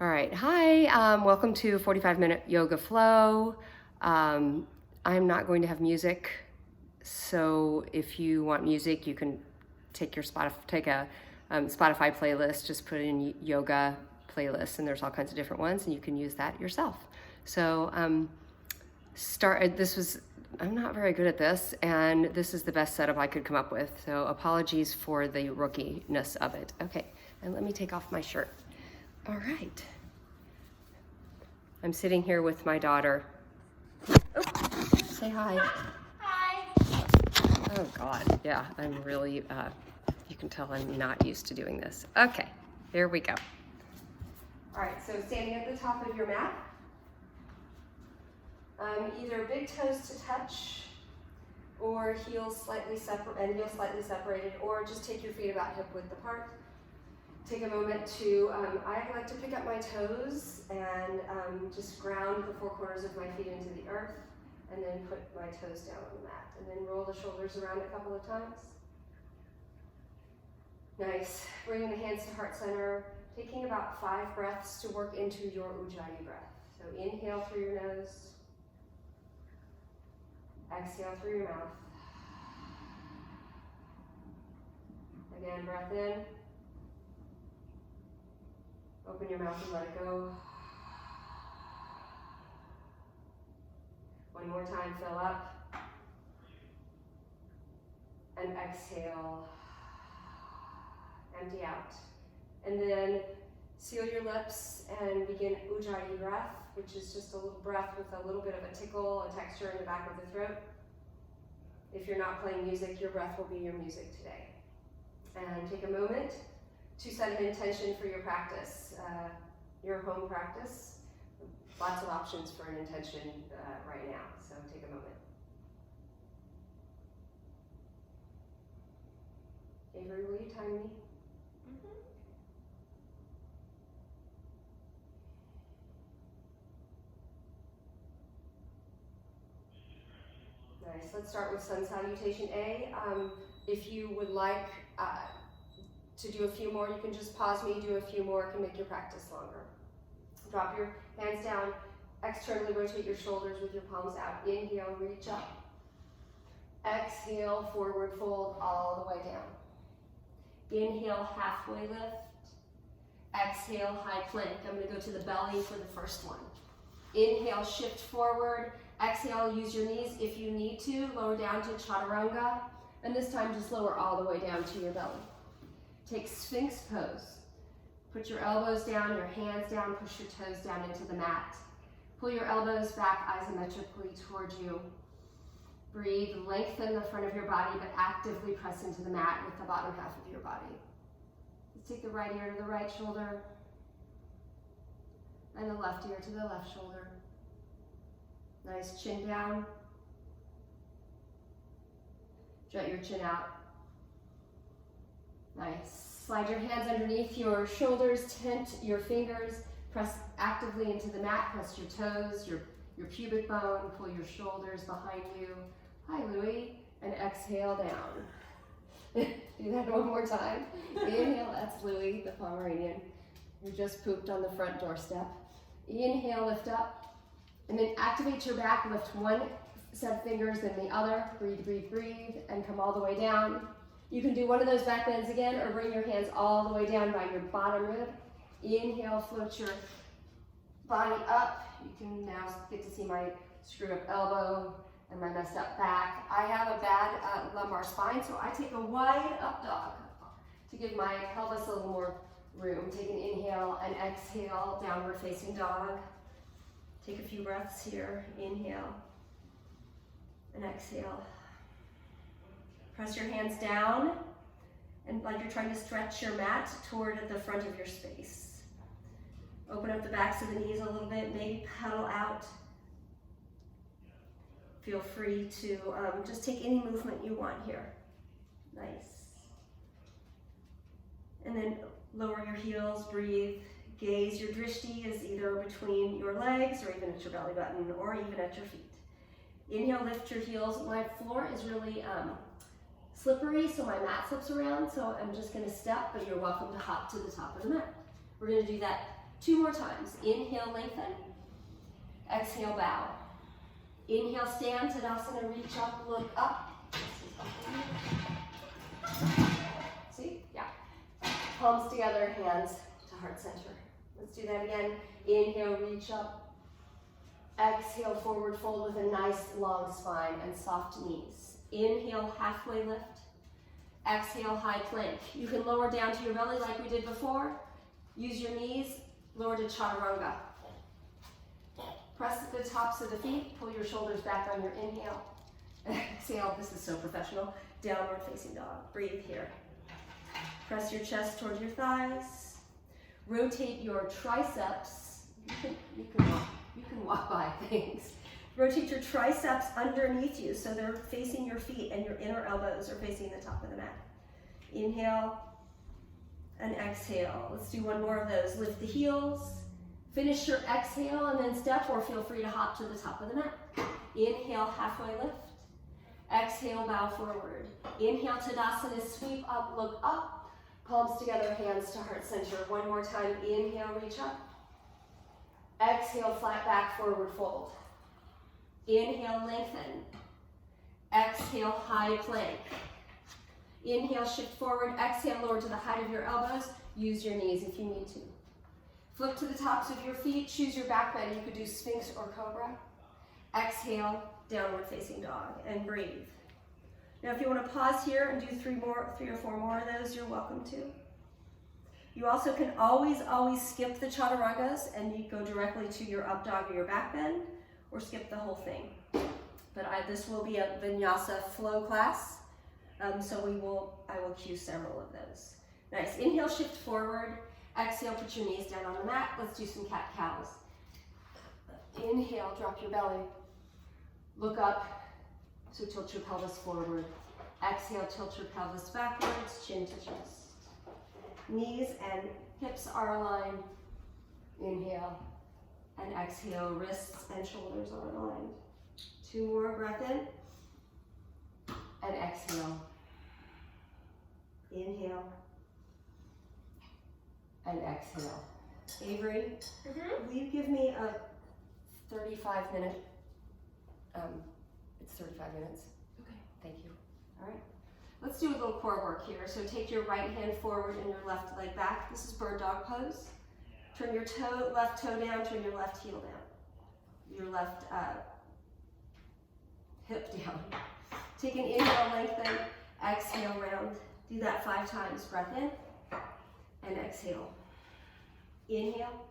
All right, hi, welcome to 45-minute yoga flow. I'm not going to have music, so if you want music, you can take a Spotify playlist, just put in yoga playlist, and there's all kinds of different ones, and you can use that yourself. So I'm not very good at this, and this is the best setup I could come up with, so apologies for the rookie-ness of it. Okay, and let me take off my shirt. All right. I'm sitting here with my daughter. Oh, say hi. Hi. Oh God, yeah, I'm really, you can tell I'm not used to doing this. Okay, here we go. All right, so standing at the top of your mat. Either big toes to touch, or heels slightly separated, or just take your feet about hip width apart. Take a moment to, I like to pick up my toes and just ground the four corners of my feet into the earth, and then put my toes down on the mat, and then roll the shoulders around a couple of times. Nice. Bringing the hands to heart center, taking about 5 breaths to work into your Ujjayi breath. So inhale through your nose, exhale through your mouth. Again, breath in. Open your mouth and let it go. One more time, fill up. And exhale. Empty out. And then seal your lips and begin Ujjayi breath, which is just a little breath with a little bit of a tickle, a texture in the back of the throat. If you're not playing music, your breath will be your music today. And take a moment to set an intention for your practice, your home practice. Lots of options for an intention right now, so take a moment. Avery, will you time me? Nice, let's start with Sun Salutation A. If you would like to do a few more, you can just pause me, do a few more, it can make your practice longer. Drop your hands down, externally rotate your shoulders with your palms out. Inhale, reach up. Exhale, forward fold all the way down. Inhale, halfway lift. Exhale, high plank. I'm going to go to the belly for the first one. Inhale, shift forward. Exhale, use your knees if you need to. Lower down to chaturanga. And this time, just lower all the way down to your belly. Take Sphinx Pose. Put your elbows down, your hands down, push your toes down into the mat. Pull your elbows back isometrically towards you. Breathe, lengthen the front of your body, but actively press into the mat with the bottom half of your body. Let's take the right ear to the right shoulder, and the left ear to the left shoulder. Nice, chin down. Jut your chin out. Nice. Slide your hands underneath your shoulders, tent your fingers, press actively into the mat, press your toes, your pubic bone, pull your shoulders behind you. Hi, Louie, and exhale down. Do that one more time. Inhale, that's Louie the Pomeranian, who just pooped on the front doorstep. Inhale, lift up, and then activate your back, lift one set of fingers, then the other. Breathe, breathe, breathe, and come all the way down. You can do one of those back bends again, or bring your hands all the way down by your bottom rib. Inhale, float your body up. You can now get to see my screwed up elbow and my messed up back. I have a bad lumbar spine, so I take a wide up dog to give my pelvis a little more room. Take an inhale and exhale, downward facing dog. Take a few breaths here. Inhale and exhale. Press your hands down, and like you're trying to stretch your mat toward the front of your space. Open up the backs of the knees a little bit, maybe pedal out. Feel free to just take any movement you want here. Nice. And then lower your heels, breathe, gaze. Your drishti is either between your legs, or even at your belly button, or even at your feet. Inhale, lift your heels. My floor is really slippery, so my mat slips around, so I'm just gonna step, but you're welcome to hop to the top of the mat. We're gonna do that 2 more times. Inhale, lengthen. Exhale, bow. Inhale, stand, Tadasana, reach up, look up. See? Yeah. Palms together, hands to heart center. Let's do that again. Inhale, reach up. Exhale, forward fold with a nice long spine and soft knees. Inhale, halfway lift. Exhale, high plank. You can lower down to your belly like we did before. Use your knees, lower to chaturanga. Press the tops of the feet, pull your shoulders back on your inhale. Exhale, this is so professional. Downward facing dog. Breathe here. Press your chest towards your thighs. Rotate your triceps. You can walk by things. Rotate your triceps underneath you so they're facing your feet and your inner elbows are facing the top of the mat. Inhale and exhale. Let's do one more of those. Lift the heels. Finish your exhale and then step, or feel free to hop to the top of the mat. Inhale, halfway lift. Exhale, bow forward. Inhale, Tadasana, sweep up, look up. Palms together, hands to heart center. One more time. Inhale, reach up. Exhale, flat back, forward fold. Inhale, lengthen. Exhale, high plank. Inhale, shift forward. Exhale, lower to the height of your elbows. Use your knees if you need to. Flip to the tops of your feet. Choose your back bend. You could do Sphinx or Cobra. Exhale, downward facing dog, and breathe. Now, if you want to pause here and do 3 or 4 more of those, you're welcome to. You also can always skip the chaturangas and you go directly to your up dog or your back bend, or skip the whole thing. But this will be a vinyasa flow class, so I will cue several of those. Nice. Inhale, shift forward. Exhale, put your knees down on the mat. Let's do some cat-cows. Inhale, drop your belly. Look up, so tilt your pelvis forward. Exhale, tilt your pelvis backwards, chin to chest. Knees and hips are aligned. Inhale and exhale, wrists and shoulders are aligned. 2 more, breath in and exhale. Inhale and exhale. Avery, will you give me a 35-minute, it's 35 minutes. Okay, thank you. All right, let's do a little core work here. So take your right hand forward and your left leg back. This is bird dog pose. Turn your left toe down, turn your left heel down. Your left hip down. Take an inhale, lengthen, exhale, round. Do that 5 times. Breath in and exhale. Inhale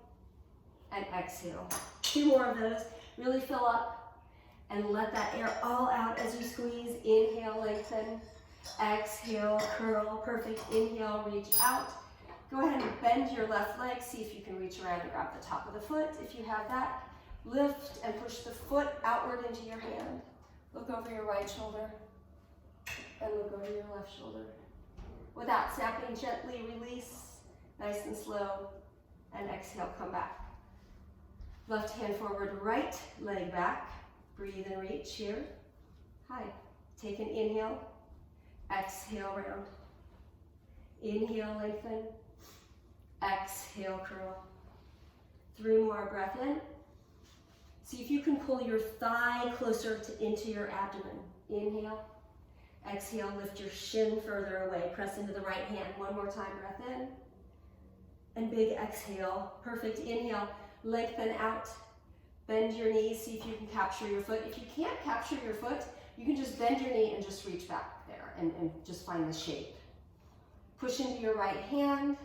and exhale. 2 more of those. Really fill up and let that air all out as you squeeze. Inhale, lengthen. Exhale, curl. Perfect. Inhale, reach out. Go ahead and bend your left leg. See if you can reach around and grab the top of the foot. If you have that, lift and push the foot outward into your hand. Look over your right shoulder and look over your left shoulder. Without snapping, gently release, nice and slow, and exhale, come back. Left hand forward, right leg back. Breathe and reach here. Hi. Take an inhale, exhale, round. Inhale, lengthen. Exhale, curl. 3 more, breath in. See if you can pull your thigh closer into your abdomen. Inhale. Exhale, lift your shin further away. Press into the right hand. 1 more time, breath in. And big exhale. Perfect. Inhale, lengthen out. Bend your knees. See if you can capture your foot. If you can't capture your foot, you can just bend your knee and just reach back there and just find the shape. Push into your right hand.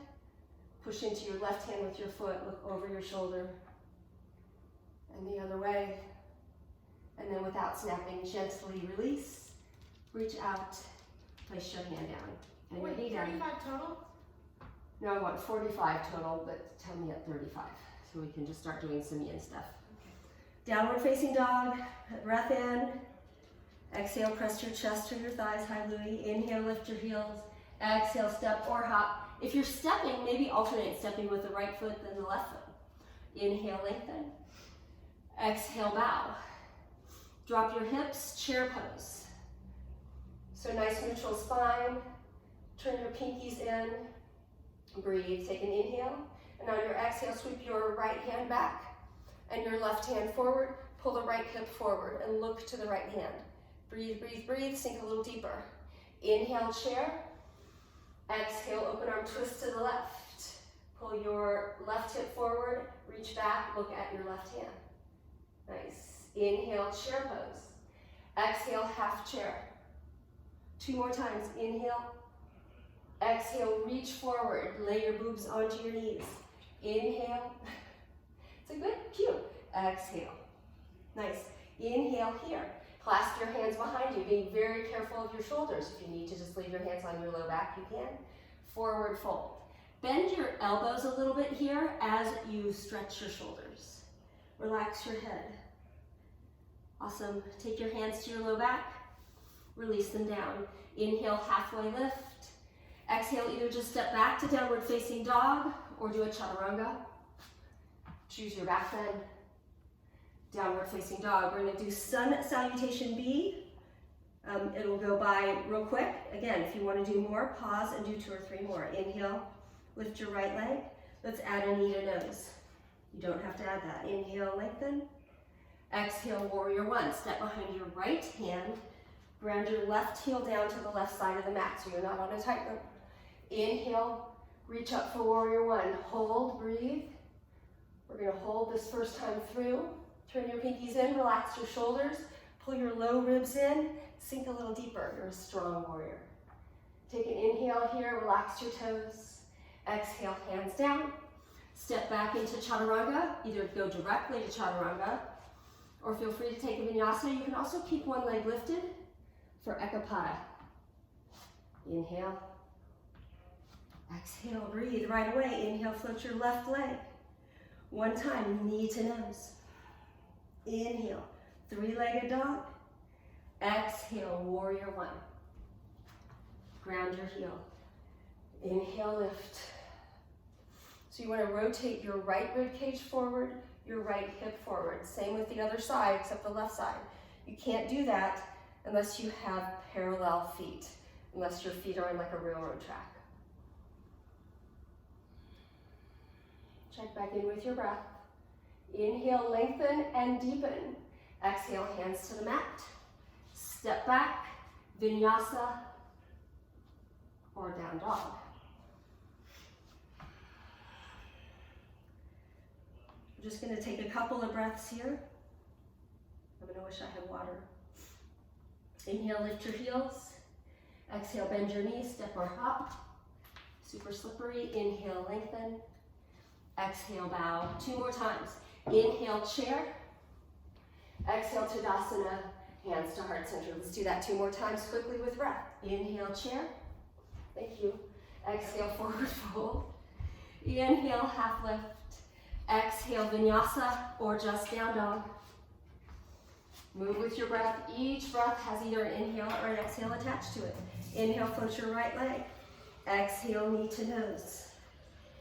Push into your left hand with your foot. Look over your shoulder. And the other way. And then without snapping, gently release. Reach out. Place your hand down. And your knee down. 35 total? No, I want 45 total, but tell me at 35. So we can just start doing some yin stuff. Okay. Downward facing dog. Breath in. Exhale, press your chest to your thighs. Hi, Louie. Inhale, lift your heels. Exhale, step or hop. If you're stepping, maybe alternate stepping with the right foot then the left foot. Inhale, lengthen. Exhale, bow. Drop your hips, chair pose. So nice neutral spine. Turn your pinkies in. Breathe. Take an inhale. And on your exhale, sweep your right hand back and your left hand forward. Pull the right hip forward and look to the right hand. Breathe, breathe, breathe. Sink a little deeper. Inhale, chair. Exhale, open arm twist to the left. Pull your left hip forward. Reach back. Look at your left hand. Nice. Inhale, chair pose. Exhale, half chair. 2 more times. Inhale. Exhale, reach forward. Lay your boobs onto your knees. Inhale. It's a good cue. Exhale. Nice. Inhale here. Clasp your hands behind you, being very careful of your shoulders. If you need to just leave your hands on your low back, you can. Forward fold. Bend your elbows a little bit here as you stretch your shoulders. Relax your head. Awesome. Take your hands to your low back. Release them down. Inhale, halfway lift. Exhale, either just step back to downward facing dog or do a chaturanga. Choose your back bend. Downward facing dog. We're going to do sun salutation B. It'll go by real quick. Again, if you want to do more, pause and do 2 or 3 more. Inhale, lift your right leg. Let's add a knee to nose. You don't have to add that. Inhale, lengthen. Exhale, warrior 1. Step behind your right hand. Ground your left heel down to the left side of the mat so you're not on a tightrope. Inhale, reach up for warrior 1. Hold, breathe. We're going to hold this first time through. Turn your pinkies in, relax your shoulders, pull your low ribs in, sink a little deeper. You're a strong warrior. Take an inhale here, relax your toes. Exhale, hands down. Step back into chaturanga. Either go directly to chaturanga or feel free to take a vinyasa. You can also keep one leg lifted for ekapada. Inhale. Exhale, breathe right away. Inhale, float your left leg. 1 time, knee to nose. Inhale, 3-legged dog. Exhale, warrior 1. Ground your heel. Inhale, lift. So you want to rotate your right rib cage forward, your right hip forward. Same with the other side, except the left side. You can't do that unless you have parallel feet, unless your feet are on like a railroad track. Check back in with your breath. Inhale, lengthen and deepen. Exhale, hands to the mat. Step back, vinyasa, or down dog. I'm just going to take a couple of breaths here. I'm going to wish I had water. Inhale, lift your heels. Exhale, bend your knees, step or hop. Super slippery. Inhale, lengthen. Exhale, bow. 2 more times. Inhale, chair. Exhale, Tadasana, hands to heart center. Let's do that 2 more times quickly with breath. Inhale, chair. Thank you. Exhale, forward fold. Inhale, half lift. Exhale, vinyasa, or just down dog. Move with your breath. Each breath has either an inhale or an exhale attached to it. Inhale, float your right leg. Exhale, knee to nose.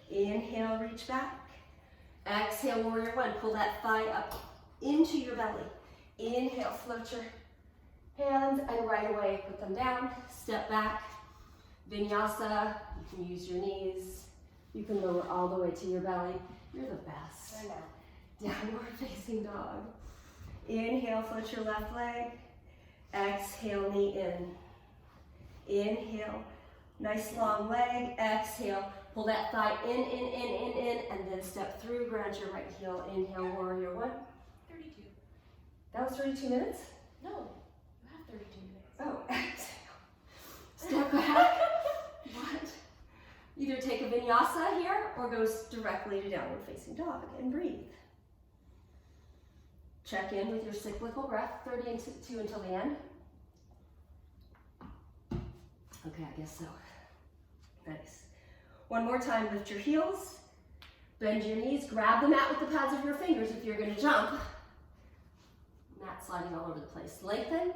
Inhale, reach back. Exhale, warrior 1. Pull that thigh up into your belly. Inhale, float your hands, and right away put them down. Step back. Vinyasa. You can use your knees. You can lower all the way to your belly. You're the best. I know. Downward facing dog. Inhale, float your left leg. Exhale, knee in. Inhale, nice long leg. Exhale, pull that thigh in, and then step through. Ground your right heel. Inhale, warrior 1. 32. That was 32 minutes? No, you have 32 minutes. Oh, exhale. Step back. What? Either take a vinyasa here or go directly to downward facing dog and breathe. Check in with your cyclical breath, 32 until the end. Okay, I guess so. Nice. 1 more time, lift your heels, bend your knees, grab the mat with the pads of your fingers if you're going to jump. Mat sliding all over the place. Lengthen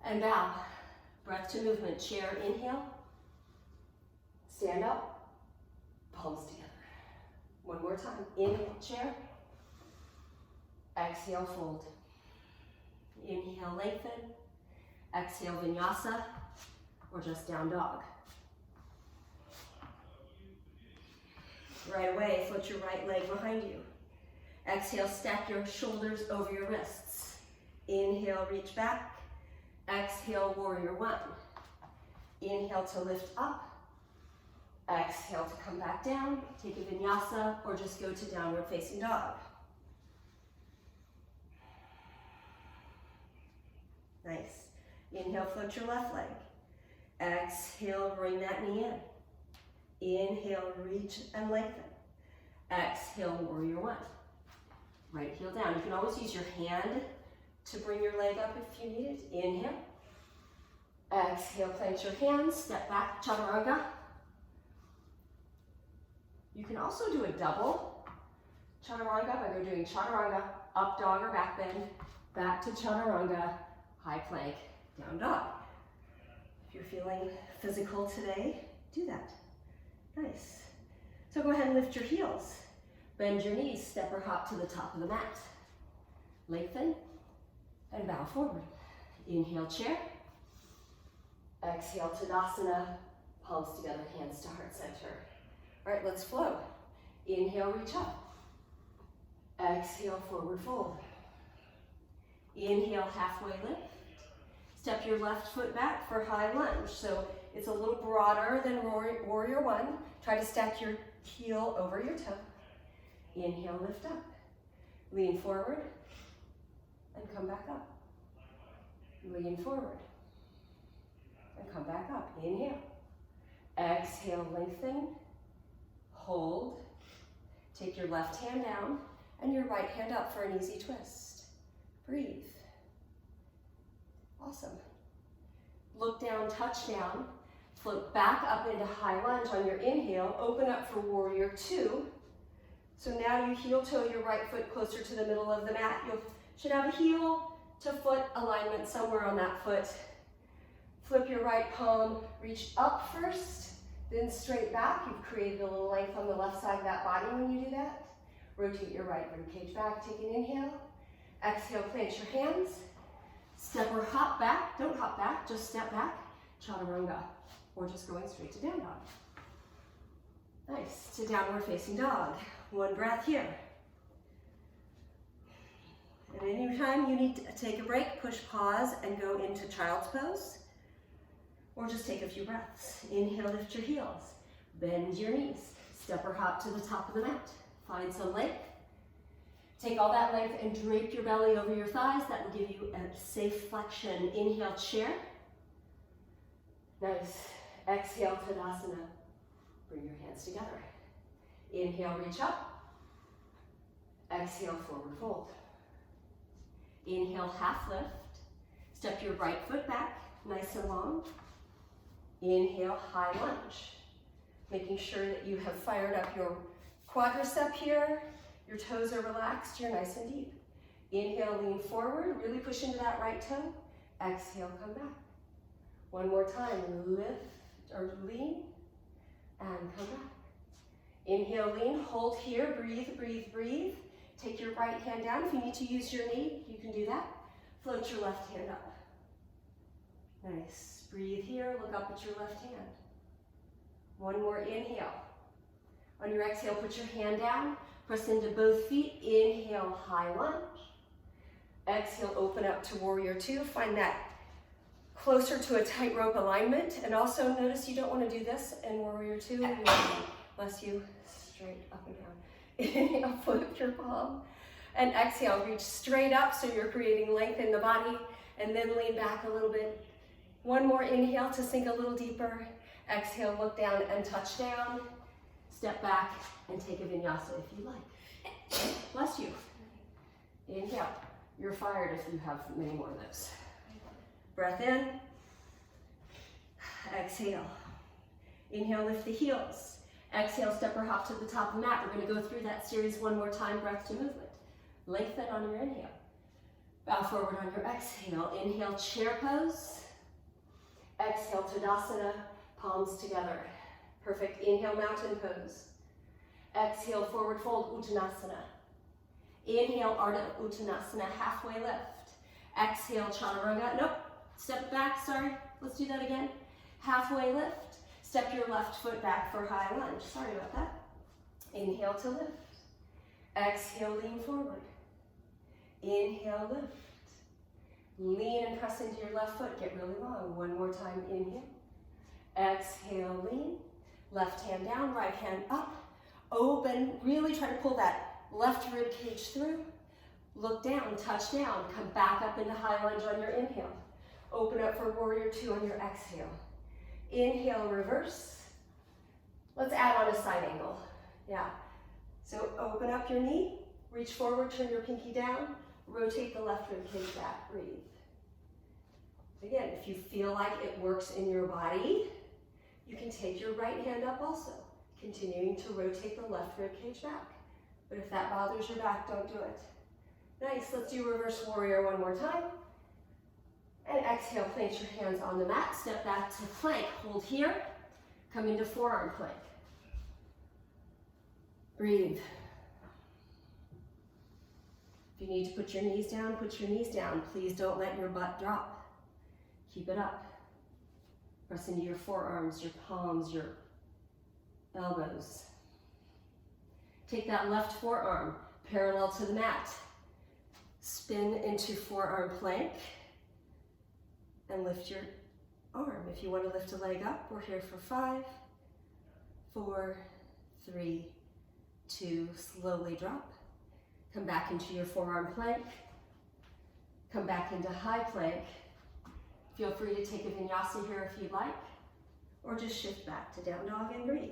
and bow. Breath to movement. Chair, inhale. Stand up, palms together. 1 more time. Inhale, chair. Exhale, fold. Inhale, lengthen. Exhale, vinyasa, or just down dog. Right away, float your right leg behind you. Exhale, stack your shoulders over your wrists. Inhale, reach back. Exhale, warrior one. Inhale to lift up. Exhale to come back down. Take a vinyasa or just go to downward facing dog. Nice. Inhale, float your left leg. Exhale, bring that knee in. Inhale, reach and lengthen. Exhale, warrior one. Right heel down. You can always use your hand to bring your leg up if you need it. Inhale. Exhale, plant your hands, step back, chaturanga. You can also do a double chaturanga by doing chaturanga, up dog or back bend, back to chaturanga, high plank, down dog. If you're feeling physical today, do that. Nice. So go ahead and lift your heels. Bend your knees, step or hop to the top of the mat. Lengthen and bow forward. Inhale, chair. Exhale, Tadasana. Palms together, hands to heart center. All right, let's flow. Inhale, reach up. Exhale, forward fold. Inhale, halfway lift. Step your left foot back for high lunge. So it's a little broader than warrior one. Try to stack your heel over your toe. Inhale, lift up. Lean forward and come back up. Lean forward and come back up. Inhale. Exhale, lengthen. Hold. Take your left hand down and your right hand up for an easy twist. Breathe. Awesome. Look down, touch down. Float back up into high lunge on your inhale. Open up for warrior two. So now you heel toe your right foot closer to the middle of the mat. You should have a heel to foot alignment somewhere on that foot. Flip your right palm, reach up first, then straight back. You've created a little length on the left side of that body when you do that. Rotate your right ribcage back, take an inhale. Exhale, plant your hands. Step or hop back. Don't hop back, just step back. Chaturanga, or just going straight to down dog. Nice, to downward facing dog. One breath here. And anytime you need to take a break, push pause and go into child's pose. Or just take a few breaths. Inhale, lift your heels. Bend your knees. Step or hop to the top of the mat. Find some length. Take all that length and drape your belly over your thighs. That will give you a safe flexion. Inhale, chair. Nice. Exhale, Tadasana. Bring your hands together. Inhale, reach up. Exhale, forward fold. Inhale, half lift. Step your right foot back, nice and long. Inhale, high lunge. Making sure that you have fired up your quadricep here. Your toes are relaxed, you're nice and deep. Inhale, lean forward, really push into that right toe. Exhale, come back. One more time, lift or lean and come back. Inhale, lean, hold here, breathe, breathe, breathe. Take your right hand down. If you need to use your knee, you can do that. Float your left hand up. Nice. Breathe here, look up at your left hand. One more inhale. On your exhale, put your hand down. Press into both feet. Inhale, high lunge. Exhale, open up to warrior two. Find that closer to a tightrope alignment. And also notice you don't want to do this in warrior two. You want to, bless you, straight up and down. Inhale, flip your palm. And exhale, reach straight up so you're creating length in the body. And then lean back a little bit. One more inhale to sink a little deeper. Exhale, look down and touch down. Step back and take a vinyasa if you like. Bless you. Inhale. You're fired if you have many more of those. Breath in. Exhale. Inhale, lift the heels. Exhale, step or hop to the top of the mat. We're going to go through that series one more time, breath to movement. Lengthen on your inhale. Bow forward on your exhale. Inhale, chair pose. Exhale, Tadasana, palms together. Perfect. Inhale, mountain pose. Exhale, forward fold, Uttanasana. Inhale, Ardha Uttanasana, halfway lift. Exhale, Chaturanga. Nope, step back, sorry. Let's do that again. Halfway lift. Step your left foot back for high lunge. Sorry about that. Inhale to lift. Exhale, lean forward. Inhale, lift. Lean and press into your left foot. Get really long. One more time, inhale. Exhale, lean. Left hand down, right hand up. Open, really try to pull that left rib cage through. Look down, touch down. Come back up into high lunge on your inhale. Open up for warrior two on your exhale. Inhale, reverse. Let's add on a side angle. Yeah. So open up your knee, reach forward, turn your pinky down, rotate the left rib cage back, breathe. Again, if you feel like it works in your body, you can take your right hand up also, continuing to rotate the left rib cage back. But if that bothers your back, don't do it. Nice, let's do reverse warrior one more time. And exhale, place your hands on the mat, step back to plank, hold here, come into forearm plank. Breathe. If you need to put your knees down, put your knees down. Please don't let your butt drop. Keep it up. Press into your forearms, your palms, your elbows. Take that left forearm parallel to the mat. Spin into forearm plank and lift your arm. If you want to lift a leg up, we're here for 5, 4, 3, 2, slowly drop. Come back into your forearm plank. Come back into high plank. Feel free to take a vinyasa here if you'd like, or just shift back to down dog and breathe.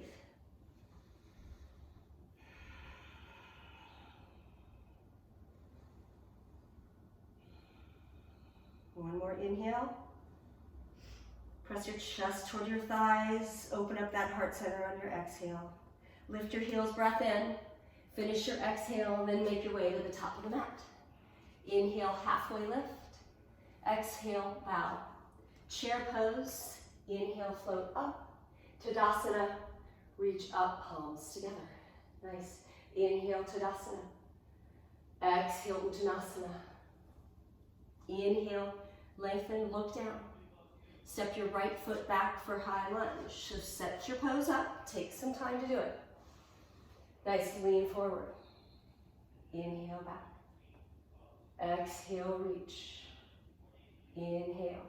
One more inhale. Press your chest toward your thighs. Open up that heart center on your exhale. Lift your heels, breath in. Finish your exhale, and then make your way to the top of the mat. Inhale, halfway lift. Exhale, bow. Chair pose. Inhale, float up. Tadasana, reach up, palms together. Nice. Inhale, Tadasana. Exhale, Uttanasana. Inhale, lengthen, look down. Step your right foot back for high lunge. So set your pose up. Take some time to do it. Nice, lean forward. Inhale back. Exhale, reach. Inhale.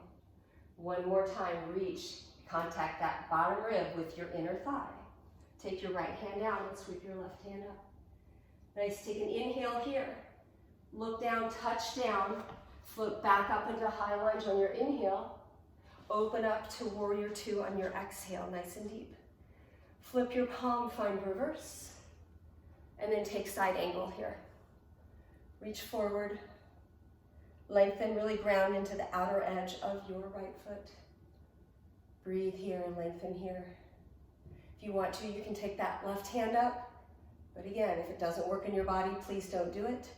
One more time, reach. Contact that bottom rib with your inner thigh. Take your right hand down and sweep your left hand up. Nice, take an inhale here. Look down, touch down. Float back up into high lunge on your inhale. Open up to warrior two on your exhale, nice and deep. Flip your palm, find reverse. And then take side angle here. Reach forward. Lengthen, really ground into the outer edge of your right foot. Breathe here and lengthen here. If you want to, you can take that left hand up. But again, if it doesn't work in your body, please don't do it.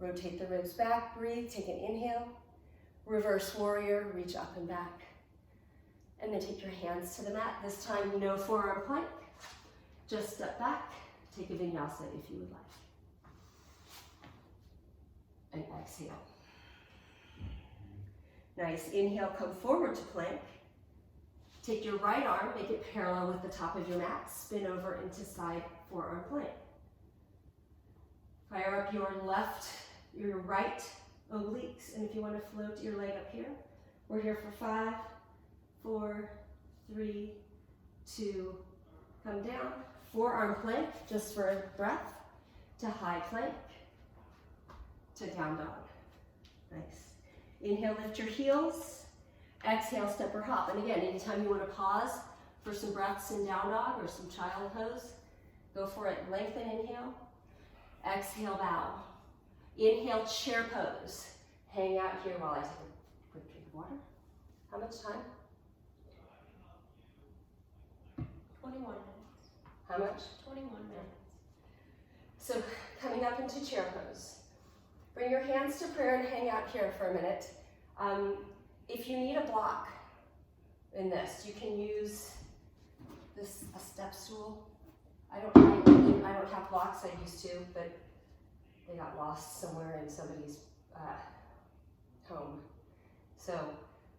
Rotate the ribs back, breathe, take an inhale. Reverse warrior, reach up and back. And then take your hands to the mat. This time, no forearm plank. Just step back, take a vinyasa if you would like. And exhale. Nice, inhale, come forward to plank. Take your right arm, make it parallel with the top of your mat. Spin over into side forearm plank. Fire up your right obliques. And if you want to float your leg up here, we're here for 5, 4, 3, 2, come down. Forearm plank, just for a breath, to high plank, to down dog. Nice. Inhale, lift your heels. Exhale, step or hop. And again, anytime you want to pause for some breaths in down dog or some child pose, go for it. Lengthen, inhale. Exhale, bow. Inhale, chair pose. Hang out here while I take a quick drink of water. How much time? 21 minutes. How much? 21 minutes. So coming up into chair pose. Bring your hands to prayer and hang out here for a minute. If you need a block in this, you can use a step stool. I don't have blocks, I used to, but they got lost somewhere in somebody's home. So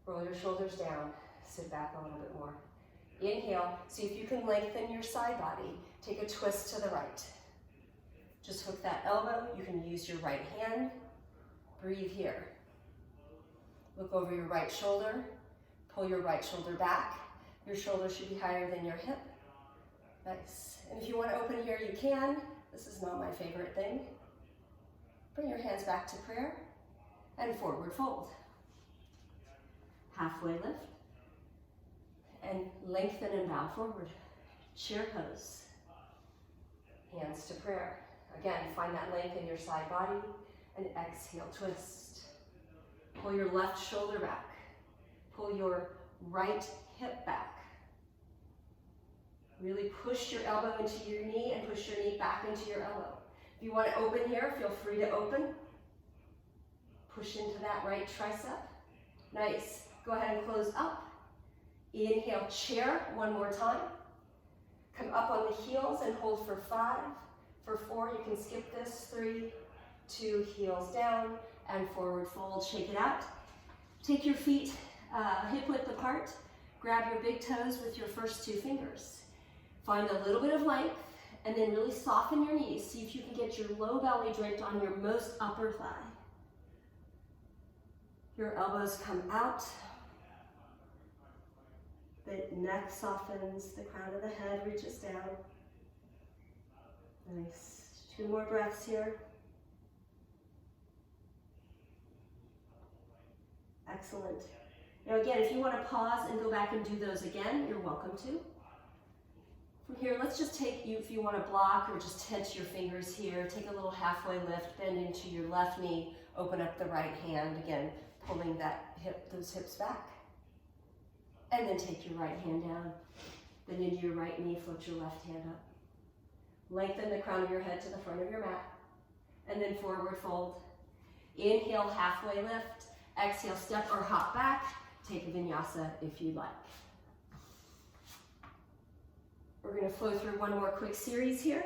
roll your shoulders down, sit back a little bit more. Inhale, see if you can lengthen your side body. Take a twist to the right. Just hook that elbow. You can use your right hand. Breathe here. Look over your right shoulder. Pull your right shoulder back. Your shoulder should be higher than your hip. Nice. And if you want to open here, you can. This is not my favorite thing. Bring your hands back to prayer and forward fold. Halfway lift and lengthen and bow forward. Chair pose. Hands to prayer. Again, find that length in your side body and exhale, twist. Pull your left shoulder back. Pull your right hip back. Really push your elbow into your knee and push your knee back into your elbow. If you want to open here, feel free to open. Push into that right tricep. Nice. Go ahead and close up. Inhale, chair, one more time. Come up on the heels and hold for 5. For 4, you can skip this. 3, 2, heels down, and forward fold. Shake it out. Take your feet hip width apart. Grab your big toes with your first 2 fingers. Find a little bit of length, and then really soften your knees. See if you can get your low belly draped on your most upper thigh. Your elbows come out. The neck softens, the crown of the head reaches down. Nice. 2 more breaths here. Excellent. Now again, if you want to pause and go back and do those again, you're welcome to. From here, let's just take you, if you want to block or just tense your fingers here, take a little halfway lift, bend into your left knee, open up the right hand, again, pulling that hip, those hips back. And then take your right hand down. Bend into your right knee, float your left hand up. Lengthen the crown of your head to the front of your mat. And then forward fold. Inhale, halfway lift. Exhale, step or hop back. Take a vinyasa if you'd like. We're going to flow through one more quick series here.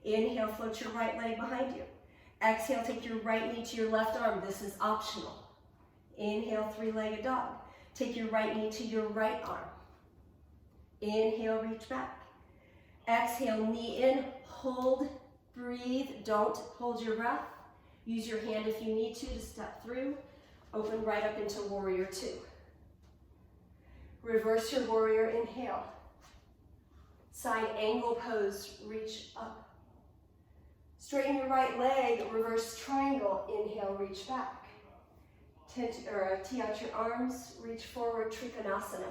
Inhale, float your right leg behind you. Exhale, take your right knee to your left arm. This is optional. Inhale, 3-legged dog. Take your right knee to your right arm. Inhale, reach back. Exhale, knee in, hold, breathe. Don't hold your breath. Use your hand if you need to step through. Open right up into warrior 2. Reverse your warrior, inhale. Side angle pose, reach up. Straighten your right leg, reverse triangle, inhale, reach back. Tee out your arms, reach forward, Trikonasana.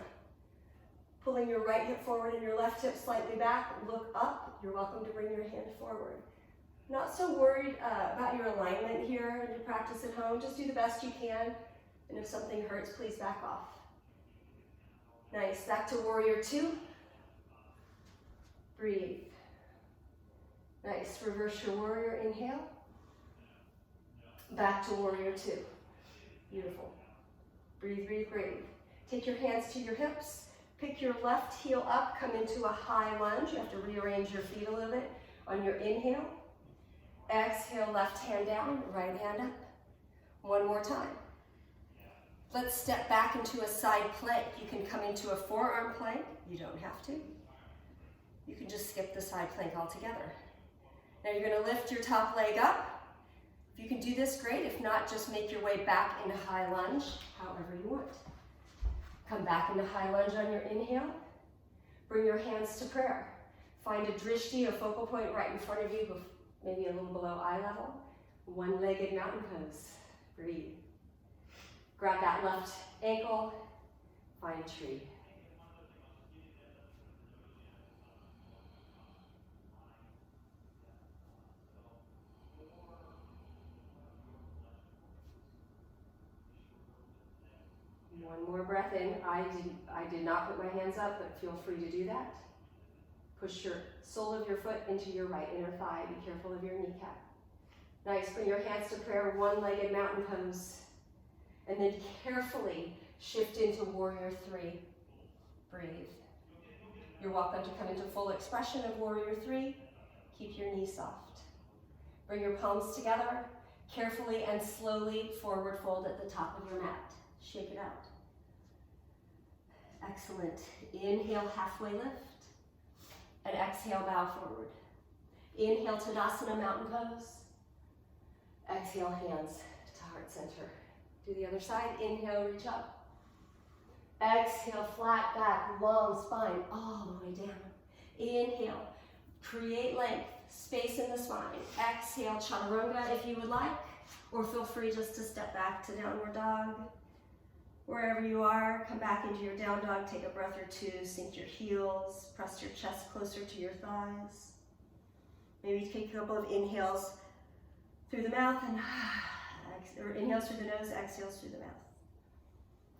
Pulling your right hip forward and your left hip slightly back, look up. You're welcome to bring your hand forward. Not so worried about your alignment here in your practice at home. Just do the best you can. And if something hurts, please back off. Nice, back to warrior 2. Breathe. Nice, reverse your warrior, inhale. Back to warrior 2. Beautiful. Breathe, breathe, breathe. Take your hands to your hips. Pick your left heel up, come into a high lunge. You have to rearrange your feet a little bit on your inhale. Exhale, left hand down, right hand up. One more time. Let's step back into a side plank. You can come into a forearm plank. You don't have to. You can just skip the side plank altogether. Now you're going to lift your top leg up. If you can do this, great. If not, just make your way back into high lunge, however you want. Come back into high lunge on your inhale. Bring your hands to prayer. Find a drishti, a focal point right in front of you, maybe a little below eye level. One-legged mountain pose. Breathe. Grab that left ankle, find tree. One more breath in. I did not put my hands up, but feel free to do that. Push your sole of your foot into your right inner thigh. Be careful of your kneecap. Nice. Bring your hands to prayer, one-legged mountain pose. And then carefully shift into warrior 3. Breathe. You're welcome to come into full expression of warrior 3. Keep your knees soft. Bring your palms together. Carefully and slowly forward fold at the top of your mat. Shake it out. Excellent. Inhale, halfway lift. And exhale, bow forward. Inhale, Tadasana, mountain pose. Exhale, hands to heart center. Do the other side. Inhale, reach up. Exhale, flat back, long spine, all the way down. Inhale, create length, space in the spine. Exhale, chaturanga if you would like, or feel free just to step back to downward dog. Wherever you are, come back into your down dog, take a breath or two, sink your heels, press your chest closer to your thighs. Maybe take a couple of inhales through the mouth and or inhales through the nose, exhales through the mouth.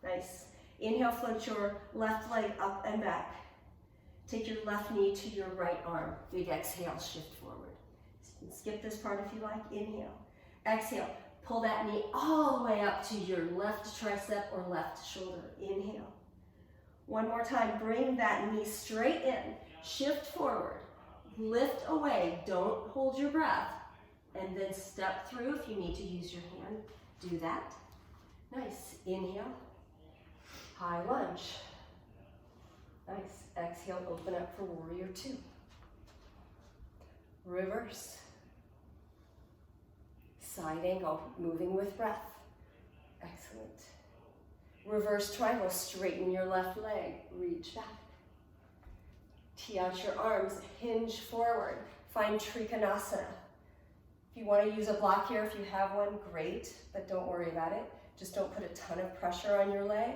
Nice. Inhale, float your left leg up and back. Take your left knee to your right arm. Big exhale, shift forward. Skip this part if you like. Inhale. Exhale. Pull that knee all the way up to your left tricep or left shoulder. Inhale. One more time. Bring that knee straight in. Shift forward. Lift away. Don't hold your breath. And then step through if you need to use your hand. Do that. Nice. Inhale. High lunge. Nice. Exhale, open up for warrior two. Reverse. Side angle, moving with breath. Excellent. Reverse triangle, straighten your left leg, reach back. Tee out your arms, hinge forward. Find Trikonasana. If you want to use a block here, if you have one, great, but don't worry about it. Just don't put a ton of pressure on your leg.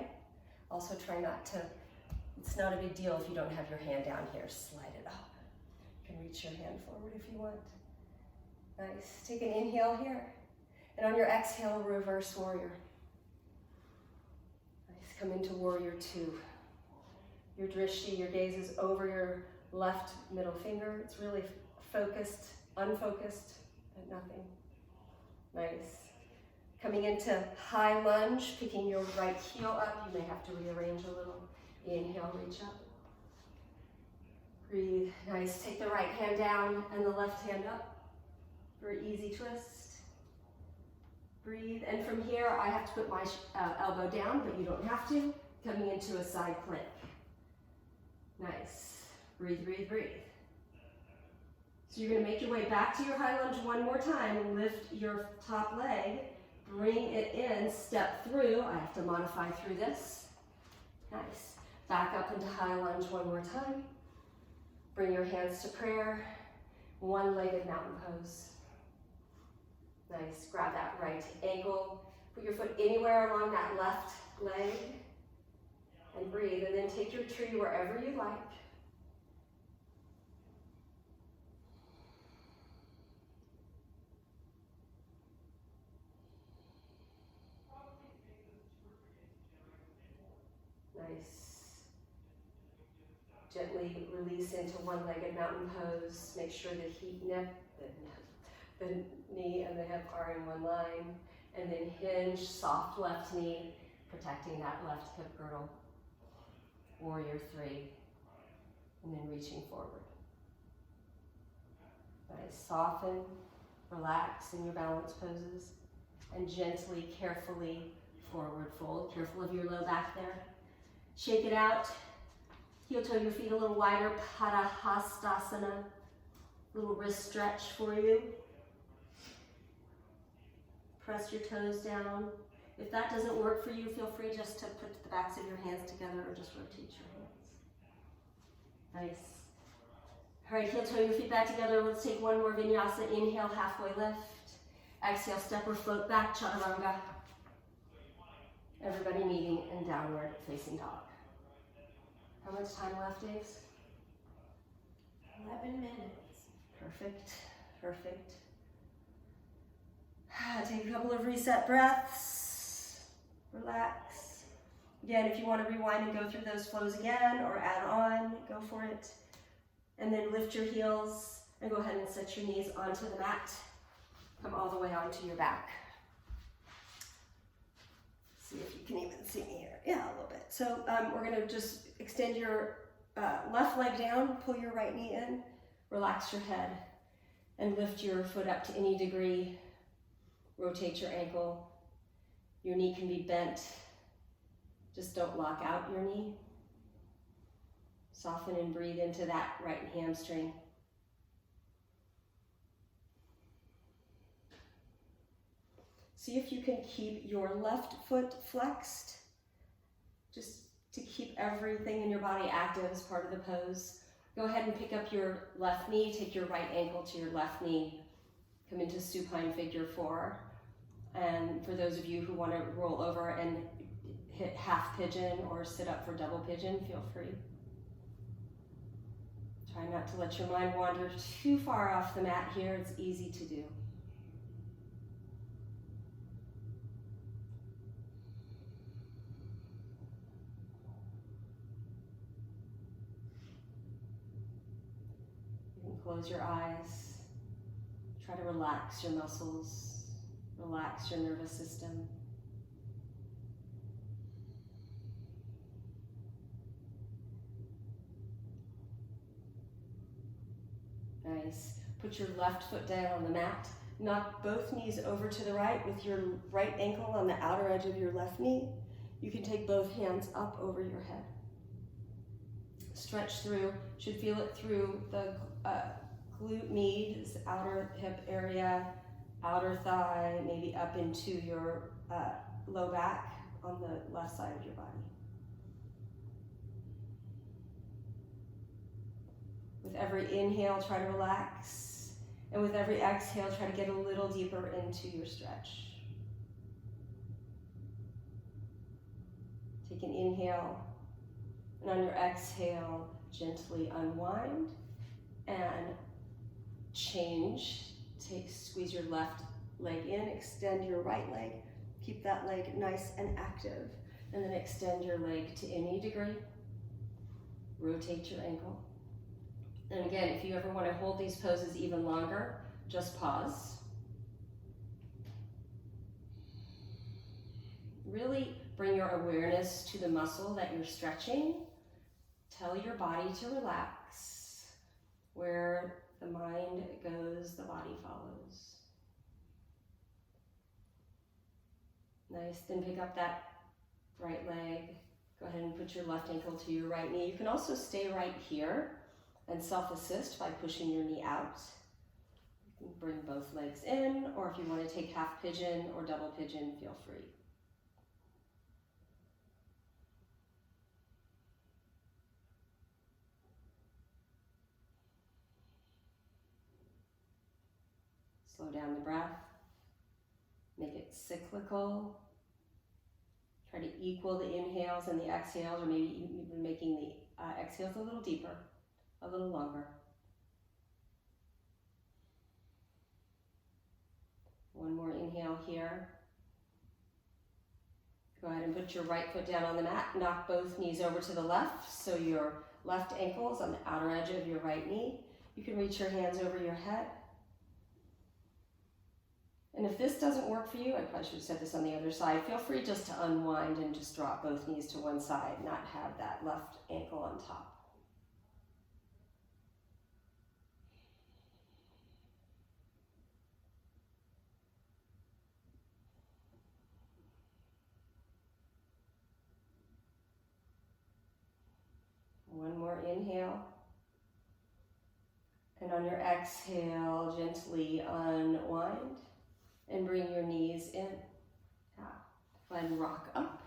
Also try not to, it's not a big deal if you don't have your hand down here. Slide it up. You can reach your hand forward if you want. Nice. Take an inhale here. And on your exhale, reverse warrior. Nice. Come into warrior two. Your drishti, your gaze is over your left middle finger. It's really focused, unfocused, and nothing. Nice. Coming into high lunge, picking your right heel up. You may have to rearrange a little. Inhale, reach up. Breathe. Nice. Take the right hand down and the left hand up. For an easy twist. Breathe. And from here, I have to put my elbow down, but you don't have to. Coming into a side plank. Nice. Breathe, breathe, breathe. So you're going to make your way back to your high lunge one more time. Lift your top leg. Bring it in. Step through. I have to modify through this. Nice. Back up into high lunge one more time. Bring your hands to prayer. One-legged mountain pose. Nice. Grab that right ankle. Put your foot anywhere along that left leg. And breathe. And then take your tree wherever you like. Nice. Gently release into one-legged mountain pose. Make sure the knee and the hip are in one line. And then hinge, soft left knee, protecting that left hip girdle. Warrior three. And then reaching forward. Nice. Soften, relax in your balance poses. And gently, carefully forward fold. Careful of your low back there. Shake it out. Heel toe your feet a little wider. Padahastasana. Little wrist stretch for you. Press your toes down. If that doesn't work for you, feel free just to put the backs of your hands together or just rotate your hands. Nice. All right, heel toe your feet back together. Let's take one more vinyasa. Inhale, halfway lift. Exhale, step or float back, chaturanga. Everybody meeting in downward facing dog. How much time left, Dave? 11 minutes. Perfect, perfect. Take a couple of reset breaths. Relax. Again, if you want to rewind and go through those flows again or add on, go for it. And then lift your heels and go ahead and set your knees onto the mat. Come all the way onto your back. See if you can even see me here. Yeah, a little bit. So we're going to just extend your left leg down, pull your right knee in, relax your head, and lift your foot up to any degree. Rotate your ankle. Your knee can be bent. Just don't lock out your knee. Soften and breathe into that right hamstring. See if you can keep your left foot flexed, just to keep everything in your body active as part of the pose. Go ahead and pick up your left knee, take your right ankle to your left knee, come into supine figure 4. And for those of you who want to roll over and hit half pigeon or sit up for double pigeon, feel free. Try not to let your mind wander too far off the mat here. It's easy to do. You can close your eyes. Try to relax your muscles, relax your nervous system. Nice. Put your left foot down on the mat. Knock both knees over to the right with your right ankle on the outer edge of your left knee. You can take both hands up over your head. Stretch through, should feel it through the glute med, this outer hip area, outer thigh, maybe up into your low back on the left side of your body. With every inhale, try to relax. And with every exhale, try to get a little deeper into your stretch. Take an inhale, and on your exhale, gently unwind and change. Squeeze your left leg in, extend your right leg. Keep that leg nice and active. And then extend your leg to any degree. Rotate your ankle. And again, if you ever want to hold these poses even longer, just pause. Really bring your awareness to the muscle that you're stretching. Tell your body to relax. Where the mind goes, the body follows. Nice, then pick up that right leg. Go ahead and put your left ankle to your right knee. You can also stay right here and self-assist by pushing your knee out. You can bring both legs in, or if you want to take half pigeon or double pigeon, feel free. Slow down the breath. Make it cyclical. Try to equal the inhales and the exhales, or maybe even making the exhales a little deeper, a little longer. One more inhale here. Go ahead and put your right foot down on the mat. Knock both knees over to the left, so your left ankle is on the outer edge of your right knee. You can reach your hands over your head. And if this doesn't work for you, I probably should have said this on the other side, feel free just to unwind and just drop both knees to one side, not have that left ankle on top. One more inhale. And on your exhale, gently unwind. And bring your knees in. And rock up.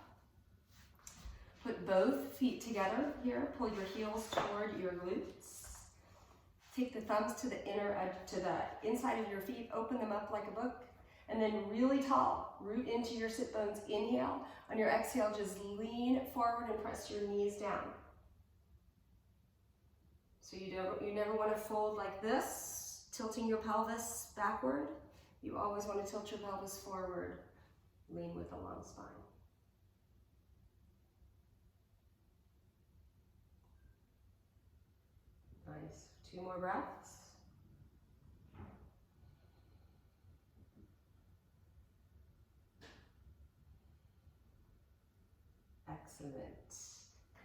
Put both feet together here. Pull your heels toward your glutes. Take the thumbs to the inner edge, to the inside of your feet. Open them up like a book. And then really tall. Root into your sit bones. Inhale. On your exhale, just lean forward and press your knees down. So you never want to fold like this, tilting your pelvis backward. You always want to tilt your pelvis forward, lean with a long spine. Nice. 2 more breaths. Excellent.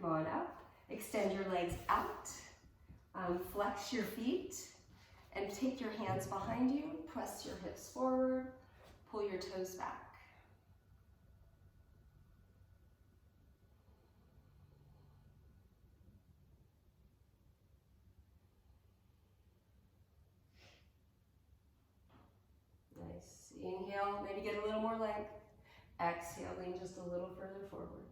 Come on up. Extend your legs out. Flex your feet. And take your hands behind you, press your hips forward, pull your toes back. Nice. Inhale, maybe get a little more length. Exhale, lean just a little further forward.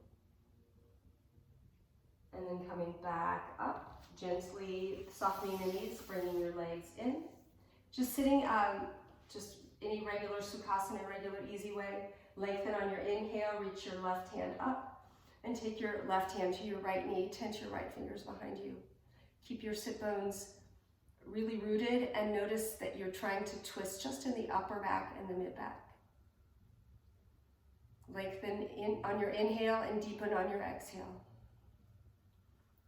And then coming back up, gently softening the knees, bringing your legs in. Just sitting, just any regular Sukhasana, regular easy way. Lengthen on your inhale, reach your left hand up, and take your left hand to your right knee, tent your right fingers behind you. Keep your sit bones really rooted, and notice that you're trying to twist just in the upper back and the mid back. Lengthen in on your inhale and deepen on your exhale.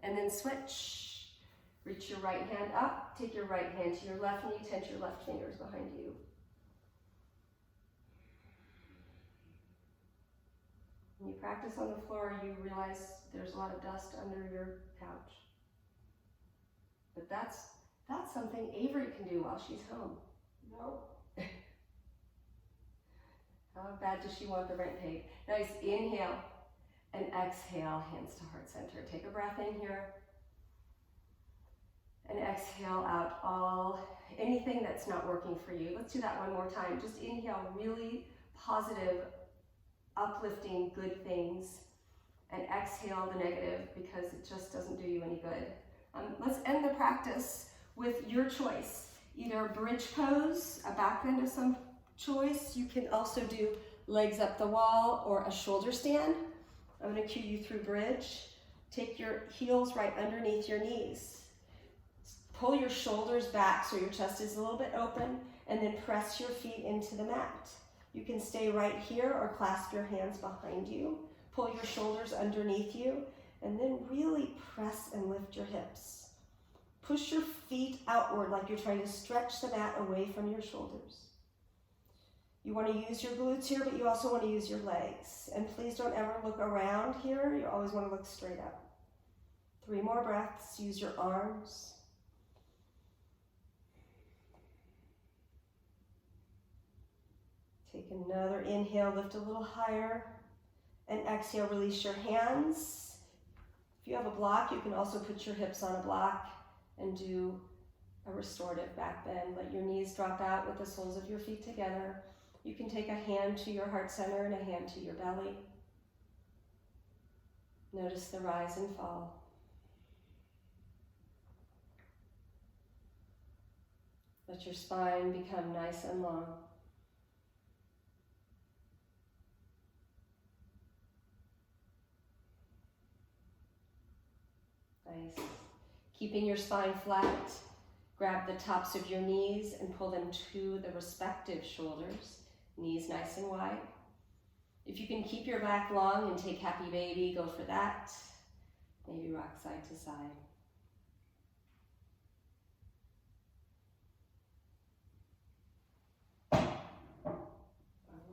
And then switch. Reach your right hand up, take your right hand to your left knee, tent your left fingers behind you. When you practice on the floor, you realize there's a lot of dust under your couch. But that's something Avery can do while she's home. No. How bad does she want the rent paid? Nice, inhale and exhale, hands to heart center. Take a breath in here. And exhale out anything that's not working for you. Let's do that one more time. Just inhale really positive, uplifting, good things. And exhale the negative because it just doesn't do you any good. Let's end the practice with your choice. Either a bridge pose, a back bend of some choice. You can also do legs up the wall or a shoulder stand. I'm going to cue you through bridge. Take your heels right underneath your knees. Pull your shoulders back so your chest is a little bit open, and then press your feet into the mat. You can stay right here or clasp your hands behind you. Pull your shoulders underneath you, and then really press and lift your hips. Push your feet outward like you're trying to stretch the mat away from your shoulders. You want to use your glutes here, but you also want to use your legs. And please don't ever look around here. You always want to look straight up. 3 more breaths. Use your arms. Take another inhale, lift a little higher. And exhale, release your hands. If you have a block, you can also put your hips on a block and do a restorative back bend. Let your knees drop out with the soles of your feet together. You can take a hand to your heart center and a hand to your belly. Notice the rise and fall. Let your spine become nice and long. Nice. Keeping your spine flat, grab the tops of your knees and pull them to the respective shoulders. Knees nice and wide. If you can keep your back long and take happy baby, go for that. Maybe rock side to side. What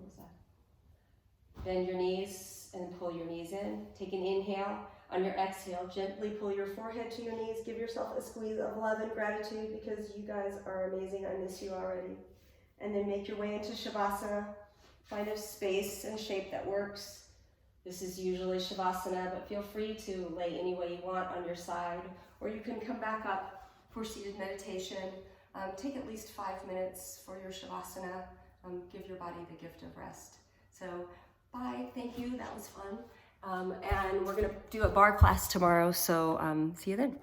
was that? Bend your knees and pull your knees in. Take an inhale. On your exhale, gently pull your forehead to your knees. Give yourself a squeeze of love and gratitude because you guys are amazing. I miss you already. And then make your way into Shavasana. Find a space and shape that works. This is usually Shavasana, but feel free to lay any way you want on your side, or you can come back up for seated meditation. Take at least 5 minutes for your Shavasana. Give your body the gift of rest. So bye, thank you, that was fun. And we're gonna do a bar class tomorrow, so see you then.